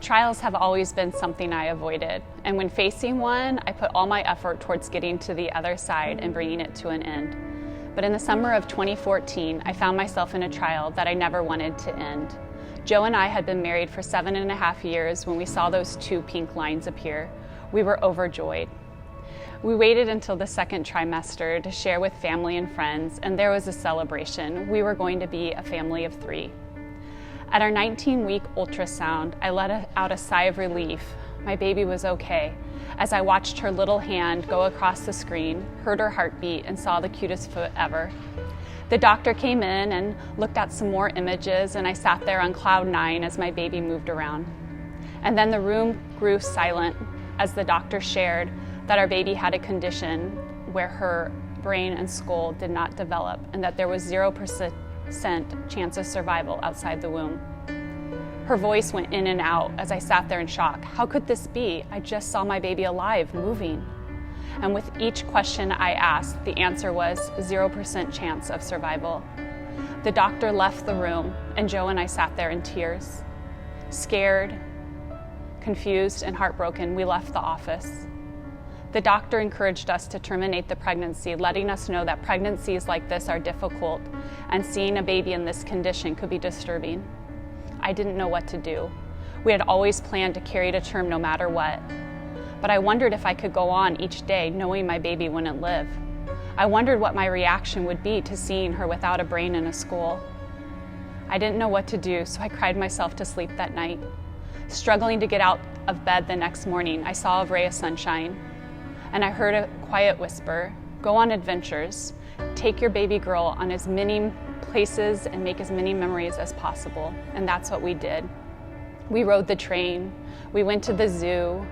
Trials have always been something I avoided, and when facing one, I put all my effort towards getting to the other side and bringing it to an end. But in the summer of 2014, I found myself in a trial that I never wanted to end. Joe and I had been married for 7.5 years when we saw those 2 pink lines appear. We were overjoyed. We waited until the second trimester to share with family and friends, and there was a celebration. We were going to be a family of 3. At our 19-week ultrasound, I let out a sigh of relief. My baby was okay, as I watched her little hand go across the screen, heard her heartbeat, and saw the cutest foot ever. The doctor came in and looked at some more images, and I sat there on cloud 9 as my baby moved around. And then the room grew silent as the doctor shared that our baby had a condition where her brain and skull did not develop, and that there was 0% chance of survival outside the womb. Her voice went in and out as I sat there in shock. How could this be? I just saw my baby alive, moving. And with each question I asked, the answer was 0% chance of survival. The doctor left the room, and Joe and I sat there in tears. Scared, confused, and heartbroken, we left the office. The doctor encouraged us to terminate the pregnancy, letting us know that pregnancies like this are difficult, and seeing a baby in this condition could be disturbing. I didn't know what to do. We had always planned to carry to term no matter what. But I wondered if I could go on each day knowing my baby wouldn't live. I wondered what my reaction would be to seeing her without a brain and a skull. I didn't know what to do, so I cried myself to sleep that night. Struggling to get out of bed the next morning, I saw a ray of sunshine. And I heard a quiet whisper, go on adventures, take your baby girl on as many places and make as many memories as possible. And that's what we did. We rode the train, we went to the zoo,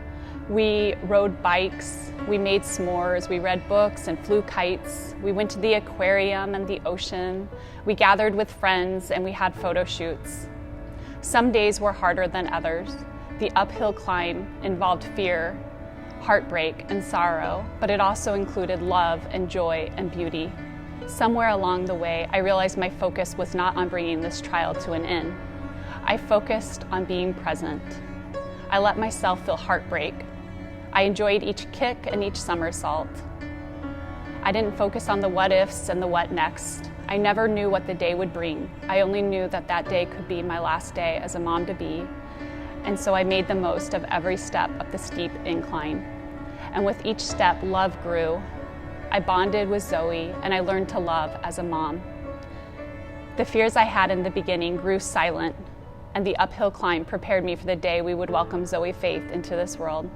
we rode bikes, we made s'mores, we read books and flew kites, we went to the aquarium and the ocean, we gathered with friends and we had photo shoots. Some days were harder than others. The uphill climb involved fear, heartbreak, and sorrow, but it also included love and joy and beauty. Somewhere along the way, I realized my focus was not on bringing this trial to an end. I focused on being present. I let myself feel heartbreak. I enjoyed each kick and each somersault. I didn't focus on the what ifs and the what next. I never knew what the day would bring. I only knew that that day could be my last day as a mom-to-be. And so I made the most of every step up the steep incline. And with each step, love grew. I bonded with Zoe, and I learned to love as a mom. The fears I had in the beginning grew silent, and the uphill climb prepared me for the day we would welcome Zoe Faith into this world.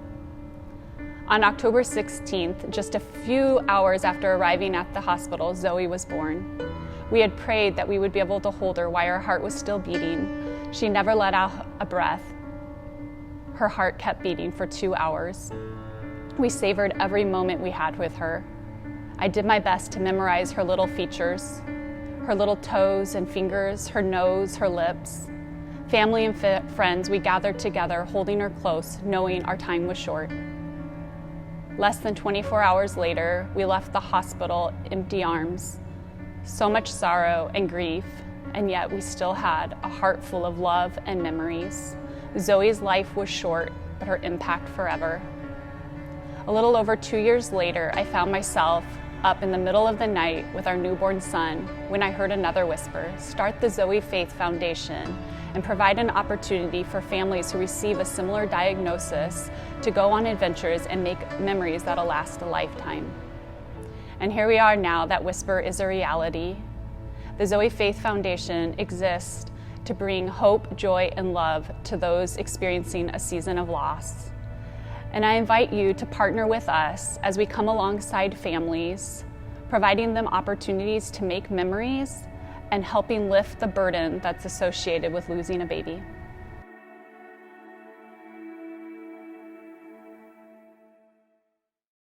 On October 16th, just a few hours after arriving at the hospital, Zoe was born. We had prayed that we would be able to hold her while her heart was still beating. She never let out a breath. Her heart kept beating for 2 hours. We savored every moment we had with her. I did my best to memorize her little features, her little toes and fingers, her nose, her lips. Family and friends, we gathered together, holding her close, knowing our time was short. Less than 24 hours later, we left the hospital empty arms. So much sorrow and grief, and yet we still had a heart full of love and memories. Zoe's life was short, but her impact forever. A little over 2 years later, I found myself up in the middle of the night with our newborn son when I heard another whisper, start the Zoe Faith Foundation and provide an opportunity for families who receive a similar diagnosis to go on adventures and make memories that'll last a lifetime. And here we are now, that whisper is a reality. The Zoe Faith Foundation exists to bring hope, joy, and love to those experiencing a season of loss. And I invite you to partner with us as we come alongside families, providing them opportunities to make memories and helping lift the burden that's associated with losing a baby.